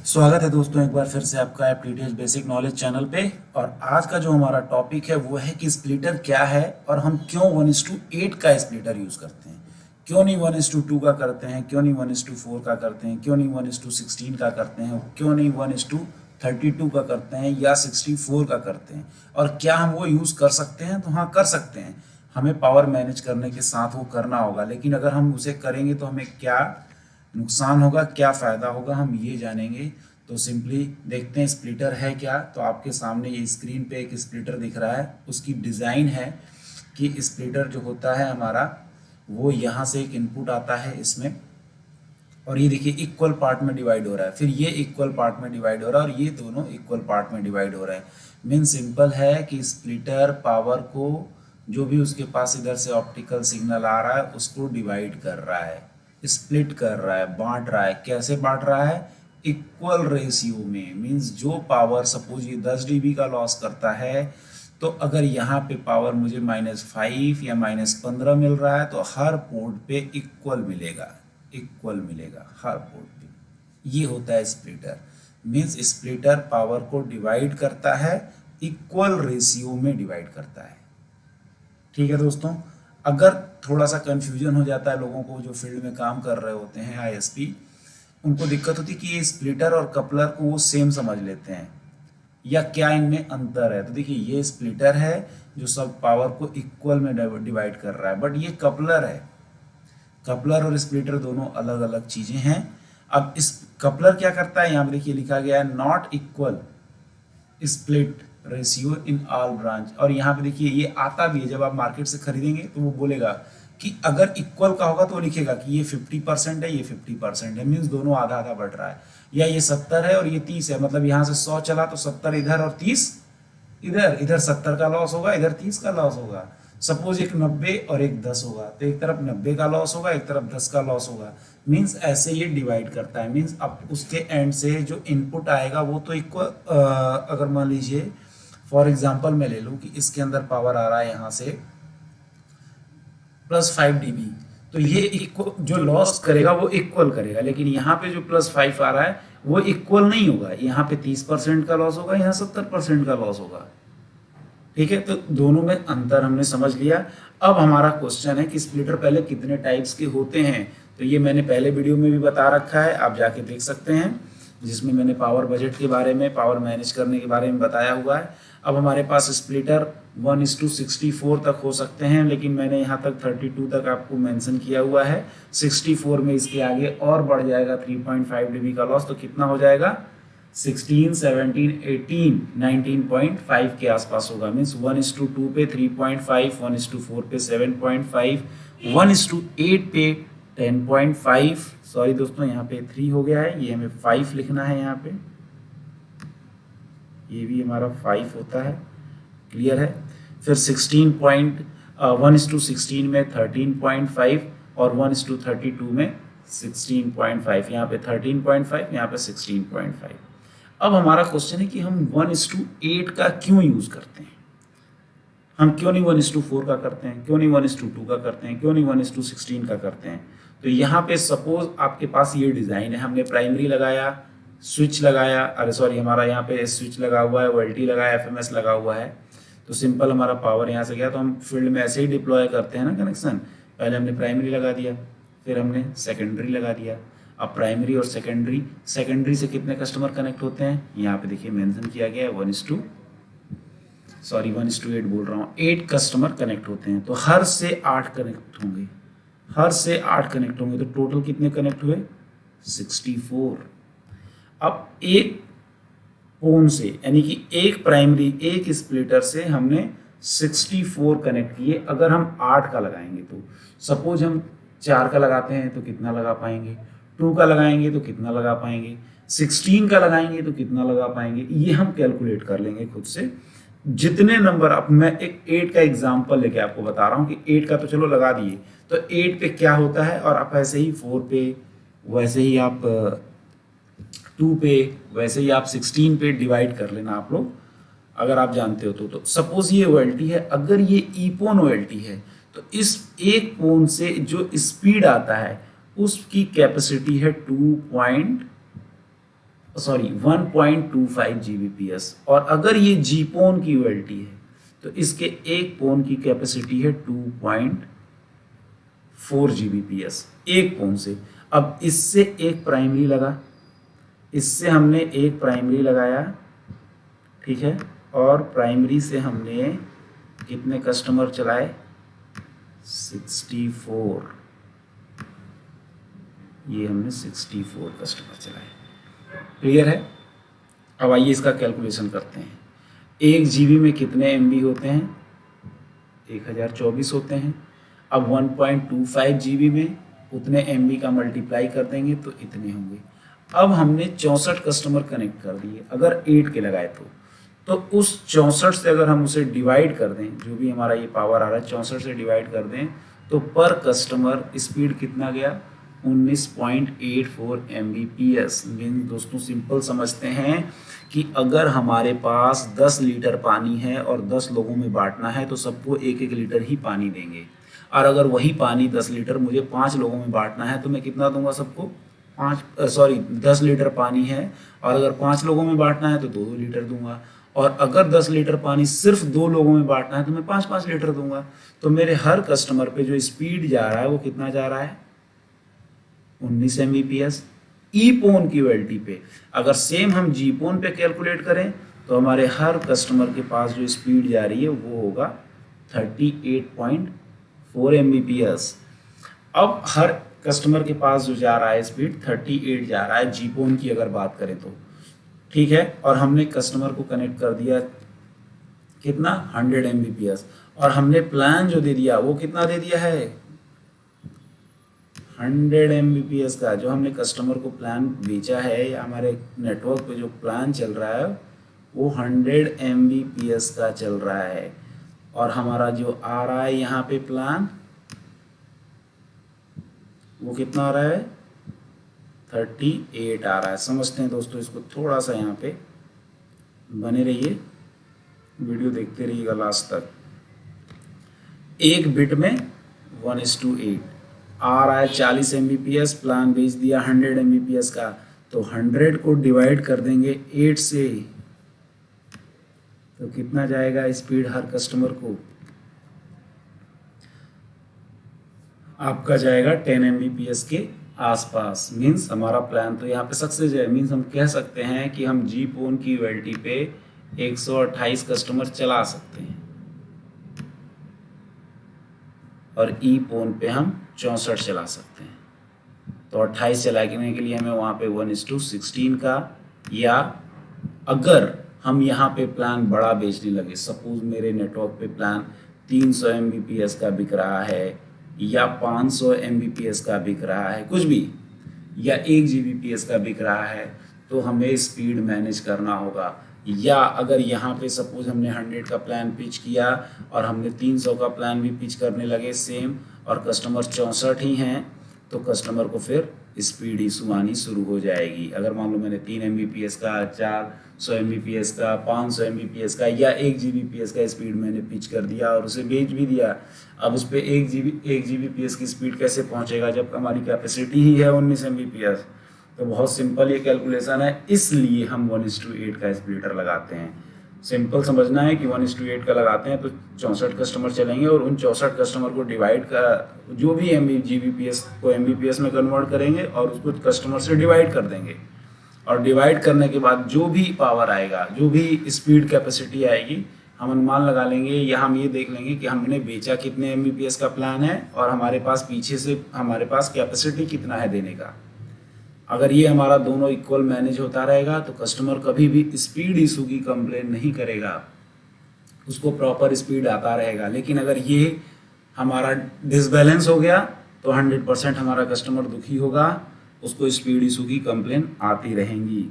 स्वागत है दोस्तों एक बार फिर से आपका एप्टीट्यूड बेसिक नॉलेज चैनल पे। और आज का जो हमारा टॉपिक है वो है कि स्प्लिटर क्या है और हम क्यों 1:8 का स्प्लिटर यूज करते हैं, क्यों नहीं 1:2 का करते हैं, क्यों नहीं 1:4 का करते हैं, क्यों नहीं 1:16 का करते हैं, क्यों नहीं 1:32 का करते हैं या 64 का करते हैं, और क्या हम वो यूज कर सकते हैं। तो हाँ, कर सकते हैं। हमें पावर मैनेज करने के साथ वो करना होगा, लेकिन अगर हम उसे करेंगे तो हमें क्या नुकसान होगा, क्या फ़ायदा होगा, हम ये जानेंगे। तो सिंपली देखते हैं स्प्लिटर है क्या। तो आपके सामने ये स्क्रीन पे एक स्प्लिटर दिख रहा है। उसकी डिज़ाइन है कि स्प्लिटर जो होता है हमारा, वो यहाँ से एक इनपुट आता है इसमें, और ये देखिए इक्वल पार्ट में डिवाइड हो रहा है, फिर ये इक्वल पार्ट में डिवाइड हो रहा है, और ये दोनों इक्वल पार्ट में डिवाइड हो रहे हैं। मीन सिंपल है कि स्प्लिटर पावर को, जो भी उसके पास इधर से ऑप्टिकल सिग्नल आ रहा है, उसको डिवाइड कर रहा है, स्प्लिट कर रहा है, बांट रहा है। कैसे बांट रहा है? इक्वल रेशियो में। मीन्स जो पावर, सपोज ये 10 dB का लॉस करता है, तो अगर यहाँ पे पावर मुझे -5 या -15 मिल रहा है, तो हर पोर्ट पे इक्वल मिलेगा, इक्वल मिलेगा हर पोर्ट पे। ये होता है स्प्लिटर। मीन्स स्प्लिटर पावर को डिवाइड करता है, इक्वल रेशियो में डिवाइड करता है। ठीक है दोस्तों, अगर थोड़ा सा कंफ्यूजन हो जाता है लोगों को जो फील्ड में काम कर रहे होते हैं, आईएसपी, उनको दिक्कत होती है कि ये स्प्लिटर और कपलर को वो सेम समझ लेते हैं या क्या इनमें अंतर है। तो देखिए, ये स्प्लिटर है जो सब पावर को इक्वल में डिवाइड कर रहा है, बट ये कपलर है। कपलर और स्प्लिटर दोनों अलग अलग चीजें हैं। अब इस कपलर क्या करता है, यहाँ पे देखिए लिखा गया है not equal split ratio in all branch. और यहाँ पे देखिए ये आता भी है, जब आप मार्केट से खरीदेंगे तो वो बोलेगा कि अगर इक्वल का होगा तो वो लिखेगा कि ये 50% है, ये 50% है, मीन्स दोनों आधा आधा बढ़ रहा है। या ये 70 है और ये 30 है, मतलब यहाँ से 100 चला तो 70 इधर और 30 इधर, इधर 70 का लॉस होगा, इधर 30 का लॉस होगा। सपोज एक 90 और एक 10 होगा, तो एक तरफ 90 का लॉस होगा, एक तरफ 10 का लॉस होगा। मीन्स ऐसे ये डिवाइड करता है। मीन्स अब उसके एंड से जो इनपुट आएगा वो तो इक्वल, अगर मान लीजिए फॉर एग्जाम्पल मैं ले लूँ कि इसके अंदर पावर आ रहा है यहाँ से +5 dB, तो ये इक्वल जो लॉस करेगा वो इक्वल करेगा, लेकिन यहाँ पे जो +5 आ रहा है वो इक्वल नहीं होगा। यहाँ पे 30% का लॉस होगा, यहाँ 70% का लॉस होगा। ठीक है, तो दोनों में अंतर हमने समझ लिया। अब हमारा क्वेश्चन है कि स्प्लिटर पहले कितने टाइप्स के होते हैं। तो ये मैंने पहले वीडियो में भी बता रखा है, आप जाके देख सकते हैं, जिसमें मैंने पावर बजट के बारे में, पावर मैनेज करने के बारे में बताया हुआ है। अब हमारे पास स्प्लिटर 1:64 तक हो सकते हैं, लेकिन मैंने यहाँ तक 32 तक आपको मेंशन किया हुआ है। 64 में इसके आगे और बढ़ जाएगा 3.5 dB का लॉस, तो कितना हो जाएगा? 16, 17, 18, 19.5 के आसपास होगा। मीन्स 1:2 पे 3.5, 1:4 पे 7.5, 1:8 पे 10.5। सॉरी दोस्तों, यहाँ पे 3 हो गया है, ये हमें 5 लिखना है यहाँ पे, ये भी हमारा 5 होता है। क्लियर है? फिर 1:16 में 13.5 और 1:32 में 16.5, यहाँ पे 13.5, यहाँ पे 16.5। अब हमारा क्वेश्चन है कि हम 1:8 का क्यों यूज करते हैं, हम क्यों नहीं 1:4 का करते हैं, क्यों नहीं 1:2 का करते हैं, क्यों नहीं 1:16 का करते हैं। तो यहाँ पे सपोज आपके पास ये डिजाइन है, हमने प्राइमरी लगाया, स्विच लगाया, अरे सॉरी, हमारा यहाँ पे स्विच लगा हुआ है, वोल्टी लगाया, एफएमएस लगा हुआ है। तो सिंपल हमारा पावर यहाँ से गया, तो हम फील्ड में ऐसे ही डिप्लॉय करते हैं ना कनेक्शन। पहले हमने प्राइमरी लगा दिया, फिर हमने सेकेंडरी लगा दिया। अब प्राइमरी और सेकेंडरी से कितने कस्टमर कनेक्ट होते हैं, यहाँ पे देखिए मेंशन किया गया है 1:8 बोल रहा हूँ, 8 कस्टमर कनेक्ट होते हैं। तो हर से 8 कनेक्ट होंगे, हर से 8 कनेक्ट होंगे, तो टोटल कितने कनेक्ट हुए? 64। अब एक पोन से, यानी कि एक प्राइमरी, एक स्प्लिटर से हमने 64 कनेक्ट किए। अगर हम 8 का लगाएंगे तो सपोज हम 4 का लगाते हैं तो कितना लगा पाएंगे, 2 का लगाएंगे तो कितना लगा पाएंगे, 16 का लगाएंगे तो कितना लगा पाएंगे, ये हम कैलकुलेट कर लेंगे खुद से। जितने नंबर, अब मैं एक 8 का एग्जाम्पल लेके आपको बता रहा हूँ कि 8 का तो चलो लगा दिए, तो 8 पे क्या होता है, और आप ऐसे ही 4 पे, वैसे ही आप 2 पे, वैसे ही आप 16 पे डिवाइड कर लेना आप लोग, अगर आप जानते हो तो सपोज ये ओएलटी है, अगर ये ईपोन ओएलटी है, तो इस एक पोन से जो स्पीड आता है उसकी कैपेसिटी है सॉरी 1.25 Gbps, और अगर ये जीपोन की यूएलटी है तो इसके एक पोन की कैपेसिटी है 2.4 Gbps एक पोन से। अब इससे एक प्राइमरी लगा, इससे हमने एक प्राइमरी लगाया, ठीक है, और प्राइमरी से हमने कितने कस्टमर चलाए, 64, ये हमने 64 कस्टमर चलाए। क्लियर है? अब आइए इसका कैलकुलेशन करते हैं। 1 GB में कितने MB होते हैं, 1024 होते हैं। अब 1.25 GB में उतने MB का मल्टीप्लाई कर देंगे तो इतने होंगे। अब हमने 64 कस्टमर कनेक्ट कर दिए, अगर 8 के लगाए तो उस 64 से अगर हम उसे डिवाइड कर दें, जो भी हमारा ये पावर आ रहा है 64 से डिवाइड कर दें, तो पर कस्टमर स्पीड कितना गया, 19.84 Mbps। मीन दोस्तों सिंपल समझते हैं कि अगर हमारे पास 10 लीटर पानी है और 10 लोगों में बांटना है तो सबको 1-1 लीटर ही पानी देंगे, और अगर वही पानी 10 लीटर मुझे 5 लोगों में बांटना है तो मैं कितना दूंगा सबको, 10 लीटर पानी है और अगर 5 लोगों में बांटना है तो 2-2 लीटर दूंगा, और अगर 10 लीटर पानी सिर्फ 2 लोगों में बांटना है तो मैं 5-5 लीटर दूंगा। तो मेरे हर कस्टमर पे जो स्पीड जा रहा है वो कितना जा रहा है, 19 Mbps ई पोन की यूएलटी पे। अगर सेम हम जी पोन पे कैलकुलेट करें तो हमारे हर कस्टमर के पास जो स्पीड जा रही है वो होगा 38.4 Mbps। अब हर कस्टमर के पास जो जा रहा है स्पीड 38 जा रहा है जी पोन की अगर बात करें तो, ठीक है, और हमने कस्टमर को कनेक्ट कर दिया कितना, 100 Mbps, और हमने प्लान जो दे दिया वो कितना दे दिया है, 100 Mbps का। जो हमने कस्टमर को प्लान बेचा है या हमारे नेटवर्क पे जो प्लान चल रहा है वो 100 Mbps का चल रहा है, और हमारा जो आ रहा है यहाँ पे प्लान वो कितना आ रहा है, 38 आ रहा है। समझते हैं दोस्तों इसको, थोड़ा सा यहाँ पे बने रहिए, वीडियो देखते रहिएगा लास्ट तक। एक बिट में 1:8 आ रहा है 40 Mbps, प्लान भेज दिया 100 Mbps का, तो 100 को डिवाइड कर देंगे 8 से तो कितना जाएगा स्पीड हर कस्टमर को, आपका जाएगा 10 Mbps के आसपास। मीन्स हमारा प्लान तो यहाँ पे सक्सेस है। मीन्स हम कह सकते हैं कि हम जी पोन की यूएलटी पे 128 कस्टमर चला सकते हैं और ई पोन पे हम 64 चला सकते हैं। तो 28 चलाने के लिए हमें वहाँ पे 1:16 का, या अगर हम यहाँ पे प्लान बड़ा बेचने लगे, सपोज मेरे नेटवर्क पे प्लान 300 Mbps का बिक रहा है या 500 Mbps का बिक रहा है, कुछ भी, या 1 Gbps का बिक रहा है, तो हमें स्पीड मैनेज करना होगा। या अगर यहाँ पे सपोज हमने 100 का प्लान पिच किया और हमने 300 का प्लान भी पिच करने लगे सेम, और कस्टमर 64 ही हैं, तो कस्टमर को फिर स्पीड इशू आनी शुरू हो जाएगी। अगर मान लो मैंने 3 Mbps का, 400 Mbps का, 500 Mbps का या 1 Gbps का स्पीड मैंने पिच कर दिया और उसे बेच भी दिया, अब उस पर 1 Gbps की स्पीड कैसे पहुंचेगा जब हमारी कैपेसिटी ही है 19 Mbps। तो बहुत सिंपल ये कैलकुलेशन है, इसलिए हम 1:8 का स्प्लिटर लगाते हैं। सिंपल समझना है कि 1:8 का लगाते हैं तो 64 कस्टमर चलेंगे, और उन 64 कस्टमर को डिवाइड का जो भी Gbps को Mbps में कन्वर्ट करेंगे और उसको कस्टमर से डिवाइड कर देंगे, और डिवाइड करने के बाद जो भी पावर आएगा, जो भी स्पीड कैपेसिटी आएगी, हम अनुमान लगा लेंगे या हम ये देख लेंगे कि हमने बेचा कितने Mbps का प्लान है और हमारे पास पीछे से हमारे पास कैपेसिटी कितना है देने का। अगर ये हमारा दोनों इक्वल मैनेज होता रहेगा तो कस्टमर कभी भी स्पीड इशू की कंप्लेन नहीं करेगा, उसको प्रॉपर स्पीड आता रहेगा। लेकिन अगर ये हमारा डिसबैलेंस हो गया तो 100% हमारा कस्टमर दुखी होगा, उसको स्पीड इशू की कंप्लेन आती रहेंगी।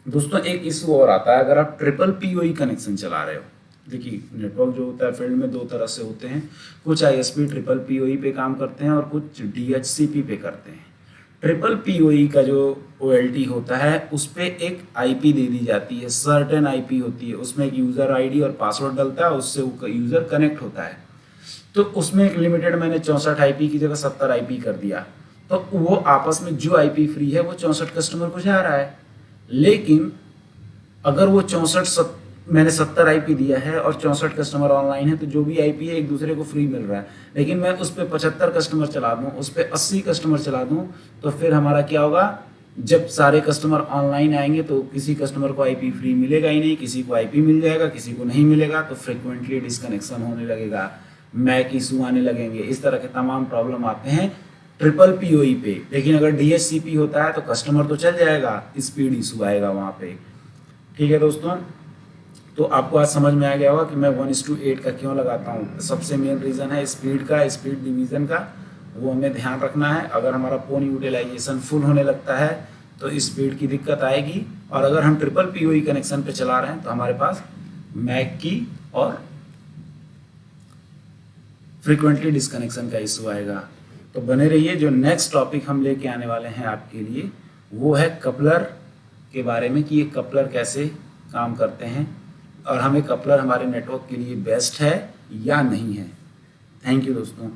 दोस्तों एक इशू और आता है, अगर आप ट्रिपल PoE कनेक्शन चला रहे हो। देखिए नेटवर्क जो होता है फील्ड में 2 तरह से होते हैं, कुछ ISP ट्रिपल PoE पे काम करते हैं और कुछ DHCP पे करते हैं। ट्रिपल PoE का जो OLT होता है उस पर एक IP दे दी जाती है, सर्टेन IP होती है, उसमें एक यूज़र ID और पासवर्ड डलता है, उससे वो यूज़र कनेक्ट होता है। तो उसमें एक लिमिटेड मैंने 64 IP की जगह 70 IP कर दिया, तो वो आपस में जो IP फ्री है वो 64 कस्टमर को जा रहा है। लेकिन अगर वो 64 मैंने 70 आईपी दिया है और 64 कस्टमर ऑनलाइन है, तो जो भी आईपी है एक दूसरे को फ्री मिल रहा है, लेकिन मैं उस पर 75 कस्टमर चला दूं, उस पर 80 कस्टमर चला दूं, तो फिर हमारा क्या होगा, जब सारे कस्टमर ऑनलाइन आएंगे तो किसी कस्टमर को आईपी फ्री मिलेगा ही नहीं, किसी को आईपी मिल जाएगा, किसी को नहीं मिलेगा, तो फ्रिक्वेंटली डिस्कनेक्शन होने लगेगा, मैक इशू आने लगेंगे, इस तरह के तमाम प्रॉब्लम आते हैं ट्रिपल पीओई पे। लेकिन अगर डीएचसीपी होता है तो कस्टमर तो चल जाएगा, स्पीड इशू आएगा वहाँ पे। ठीक है दोस्तों, तो आपको आज समझ में आ गया होगा कि मैं 1:8 का क्यों लगाता हूँ। सबसे मेन रीज़न है स्पीड का, स्पीड डिवीज़न का, वो हमें ध्यान रखना है। अगर हमारा फ़ोन यूटिलाइजेशन फुल होने लगता है तो स्पीड की दिक्कत आएगी, और अगर हम ट्रिपल पीओई कनेक्शन पे चला रहे हैं तो हमारे पास मैक की और फ्रीक्वेंटली डिस्कनेक्शन का इशू आएगा। तो बने रहिए, जो नेक्स्ट टॉपिक हम लेके आने वाले हैं आपके लिए वो है कपलर के बारे में, कि ये कपलर कैसे काम करते हैं और हमें कपलर हमारे नेटवर्क के लिए बेस्ट है या नहीं है। थैंक यू दोस्तों।